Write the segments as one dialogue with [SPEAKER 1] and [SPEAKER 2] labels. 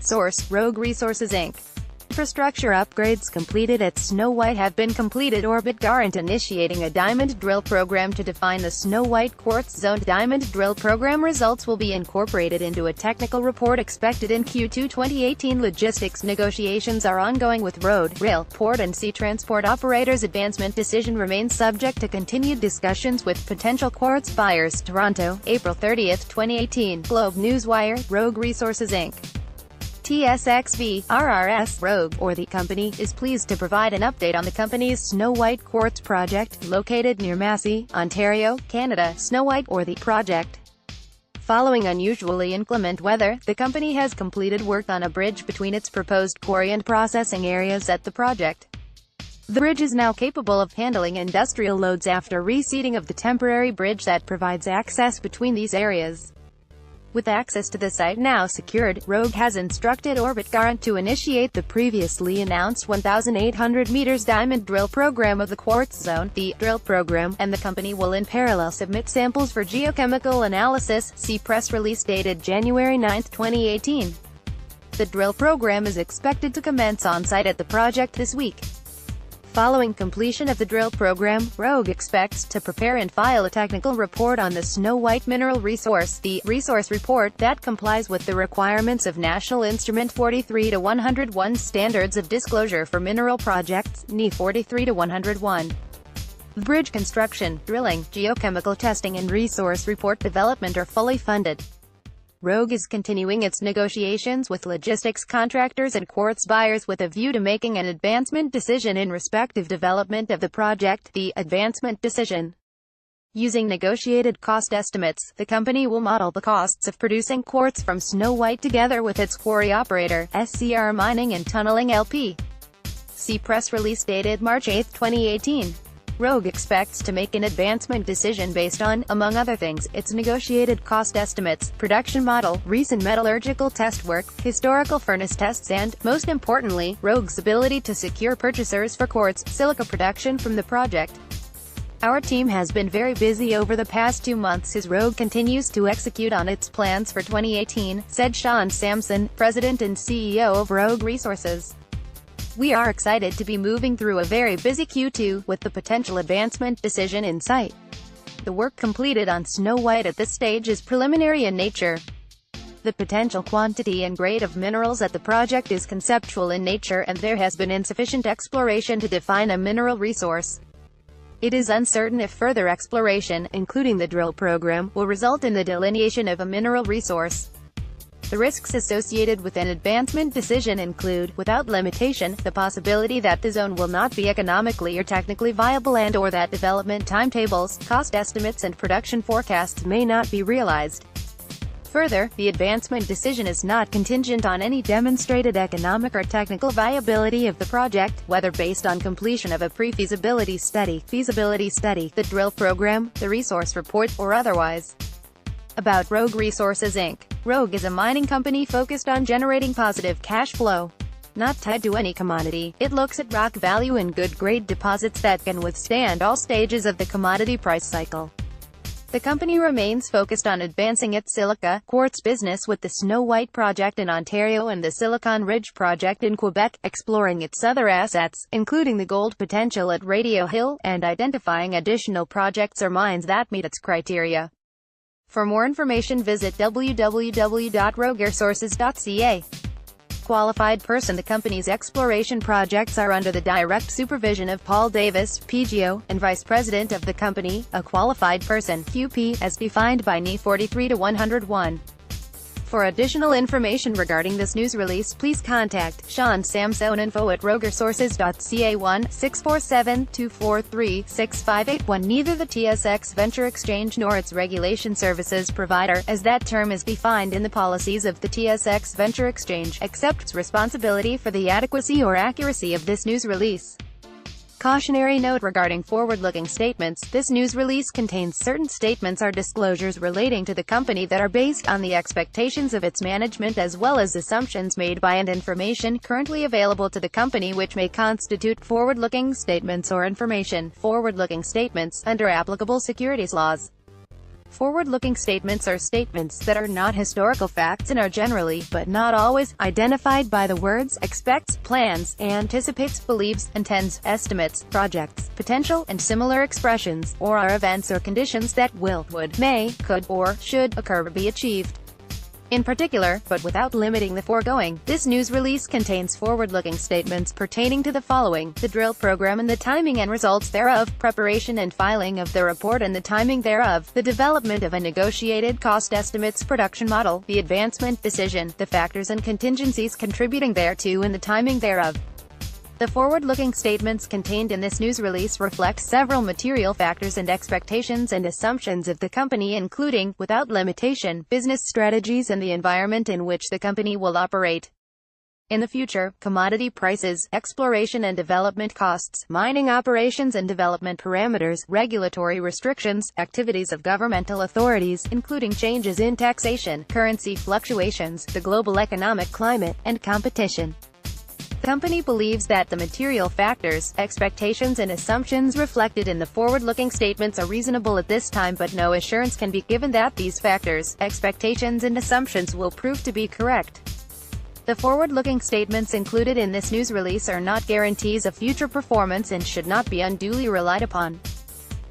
[SPEAKER 1] Source: Rogue Resources Inc. Infrastructure upgrades completed at Snow White have been completed. Orbit-Garant initiating a diamond drill program to define the Snow White quartz zone. Diamond drill program results will be incorporated into a technical report expected in Q2 2018. Logistics negotiations are ongoing with road, rail, port and sea transport operators. Advancement decision remains subject to continued discussions with potential quartz buyers. Toronto, April 30, 2018. Globe NEWSWIRE, Rogue Resources Inc. TSXV, RRS, Rogue, or the company, is pleased to provide an update on the company's Snow White quartz project, located near Massey, Ontario, Canada. Snow White, or the project. Following unusually inclement weather, the company has completed work on a bridge between its proposed quarry and processing areas at the project. The bridge is now capable of handling industrial loads after reseeding of the temporary bridge that provides access between these areas. With access to the site now secured, Rogue has instructed Orbit-Garant to initiate the previously announced 1,800 meters diamond drill program of the quartz zone. The drill program, and the company will in parallel submit samples for geochemical analysis. See press release dated January 9, 2018. The drill program is expected to commence on-site at the project this week. Following completion of the drill program, Rogue expects to prepare and file a technical report on the Snow White mineral resource. The resource report, that complies with the requirements of National Instrument 43-101 Standards of Disclosure for Mineral Projects, NE 43-101. Bridge construction, drilling, geochemical testing and resource report development are fully funded. Rogue is continuing its negotiations with logistics contractors and quartz buyers with a view to making an advancement decision in respective development of the project. The advancement decision. Using negotiated cost estimates, the company will model the costs of producing quartz from Snow White together with its quarry operator, SCR Mining and Tunneling LP. See press release dated March 8, 2018. Rogue expects to make an advancement decision based on, among other things, its negotiated cost estimates, production model, recent metallurgical test work, historical furnace tests and, most importantly, Rogue's ability to secure purchasers for quartz, silica production from the project. Our team has been very busy over the past 2 months as Rogue continues to execute on its plans for 2018, said Sean Sampson, President and CEO of Rogue Resources. We are excited to be moving through a very busy Q2, with the potential advancement decision in sight. The work completed on Snow White at this stage is preliminary in nature. The potential quantity and grade of minerals at the project is conceptual in nature and there has been insufficient exploration to define a mineral resource. It is uncertain if further exploration, including the drill program, will result in the delineation of a mineral resource. The risks associated with an advancement decision include, without limitation, the possibility that the zone will not be economically or technically viable and/or that development timetables, cost estimates and production forecasts may not be realized. Further, the advancement decision is not contingent on any demonstrated economic or technical viability of the project, whether based on completion of a pre-feasibility study, feasibility study, the drill program, the resource report, or otherwise. About Rogue Resources Inc. Rogue is a mining company focused on generating positive cash flow. Not tied to any commodity, it looks at rock value and good-grade deposits that can withstand all stages of the commodity price cycle. The company remains focused on advancing its silica, quartz business with the Snow White project in Ontario and the Silicon Ridge project in Quebec, exploring its other assets, including the gold potential at Radio Hill, and identifying additional projects or mines that meet its criteria. For more information visit www.rogueresources.ca. Qualified person. The company's exploration projects are under the direct supervision of Paul Davis, PGO, and Vice President of the company, a qualified person, QP, as defined by NE 43-101. For additional information regarding this news release, please contact Sean Sampson info@rogueresources.ca 1-647-243-6581. Neither the TSX Venture Exchange nor its regulation services provider, as that term is defined in the policies of the TSX Venture Exchange, accepts responsibility for the adequacy or accuracy of this news release. Cautionary note regarding forward-looking statements. This news release contains certain statements or disclosures relating to the company that are based on the expectations of its management as well as assumptions made by and information currently available to the company which may constitute forward-looking statements or information. Forward-looking statements, under applicable securities laws, Forward-looking statements are statements that are not historical facts and are generally, but not always, identified by the words expects, plans, anticipates, believes, intends, estimates, projects, potential, and similar expressions, or are events or conditions that will, would, may, could, or should occur or be achieved. In particular, but without limiting the foregoing, this news release contains forward-looking statements pertaining to the following: the drill program and the timing and results thereof, preparation and filing of the report and the timing thereof, the development of a negotiated cost estimates production model, the advancement decision, the factors and contingencies contributing thereto and the timing thereof. The forward-looking statements contained in this news release reflect several material factors and expectations and assumptions of the company, including, without limitation, business strategies and the environment in which the company will operate in the future, commodity prices, exploration and development costs, mining operations and development parameters, regulatory restrictions, activities of governmental authorities, including changes in taxation, currency fluctuations, the global economic climate, and competition. The company believes that the material factors, expectations and assumptions reflected in the forward-looking statements are reasonable at this time, but no assurance can be given that these factors, expectations and assumptions will prove to be correct. The forward-looking statements included in this news release are not guarantees of future performance and should not be unduly relied upon.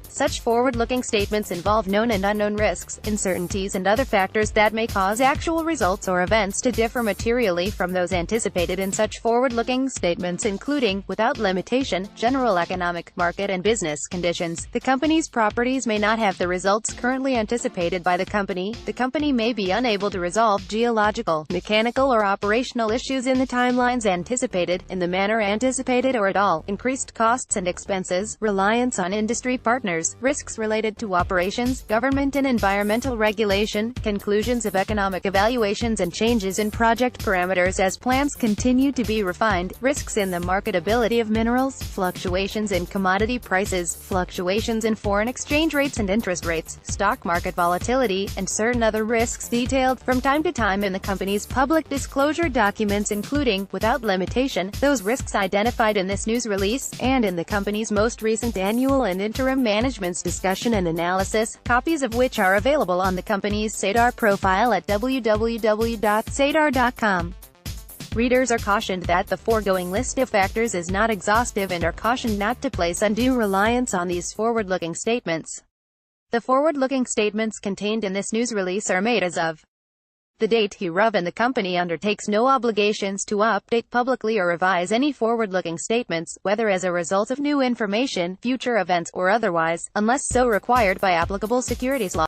[SPEAKER 1] Such forward-looking statements involve known and unknown risks, uncertainties and other factors that may cause actual results or events to differ materially from those anticipated in such forward-looking statements, including, without limitation, general economic, market and business conditions. The company's properties may not have the results currently anticipated by the company may be unable to resolve geological, mechanical or operational issues in the timelines anticipated, in the manner anticipated or at all, increased costs and expenses, reliance on industry partners, risks related to operations, government and environmental regulation, conclusions of economic evaluations and changes in project parameters as plans continue to be refined, risks in the marketability of minerals, fluctuations in commodity prices, fluctuations in foreign exchange rates and interest rates, stock market volatility, and certain other risks detailed from time to time in the company's public disclosure documents, including, without limitation, those risks identified in this news release, and in the company's most recent annual and interim management's discussion and analysis, copies of which are available on the company's SEDAR profile at www.sedar.com. Readers are cautioned that the foregoing list of factors is not exhaustive and are cautioned not to place undue reliance on these forward-looking statements. The forward-looking statements contained in this news release are made as of the date hereof, and the company undertakes no obligations to update publicly or revise any forward-looking statements, whether as a result of new information, future events, or otherwise, unless so required by applicable securities law.